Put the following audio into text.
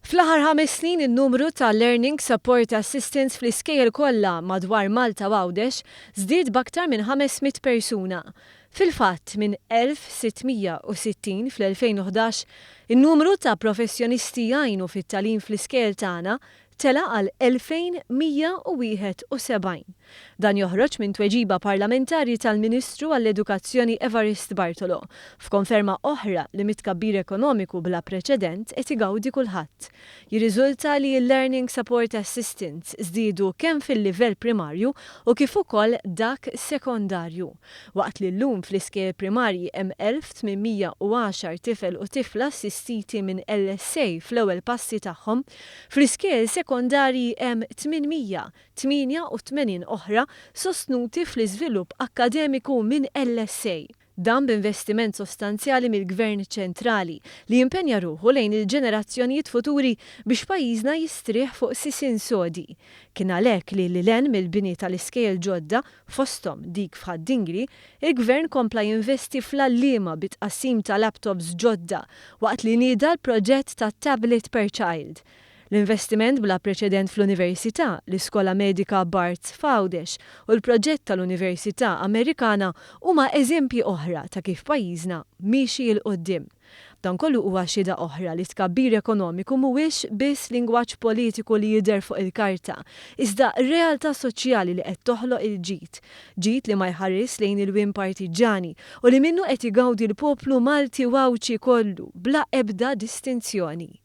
Fl-aħħar 5 snin in-numru ta' Learning Support Assistants fl-iskejjel kollha madwar Malta u Għawdex żdied b'aktar minn 500 persuna. Fil-fatt minn 1660 fl-2011 in-numru ta' professjonisti jgħinu fit-tagħlim fl-iskejjel tagħna tela għal 2171. Dan joħroġ minn tweġiba parlamentari tal-Ministru għall-Edukazzjoni Evarist Bartolo, f'konferma oħra li mit-tkabbir ekonomiku bla preċedent qed igawdi kulħadd. Jirriżulta li l-Learning Support Assistants żdiedu kemm fil-livell primarju u kif ukoll dak sekondarju. Waqt li llum fl-iskejjel primarji hemm 1810 tifel u tifla assistiti minn LSA fl-ewwel passi tagħhom, fl-iskejjel sekondarji hemm 888 oħra sostnuti fl-iżvilupp akkademiku minn LSA. Dan b'investiment sostanzjali mill-Gvern ċentrali li jimpenja ruħu lejn il-ġenerazzjonijiet futuri biex pajjiżna jistrieħ fuq sisin sodi. Kien għalhekk li l-len mill-bini tal-iskejjel ġodda fosthom dik f'Ħaddingri, il-Gvern kompla jinvesti fl-għalliema bit-tqassim ta' laptops ġodda waqt li nieda l-proġett ta' Tablet per Child. L-investiment bla preċedent fl-Università, l-Iskola Medika Barts f'Għawdex u l-proġett tal-Università Amerikana huma eżempji oħra ta' kif pajjiżna miexi l qudiem. Dan kollu huwa xhieda oħra li tkabbir ekonomiku mhuwiex biss lingwaġġ politiku li jidher fuq il-karta, iżda realtà soċjali li qed toħloq il-ġid. Ġid li ma jħares lejn il-wien partiġani u li minnu qed igawdi l-poplu Malti Wawċi kollu bla ebda distinzjoni.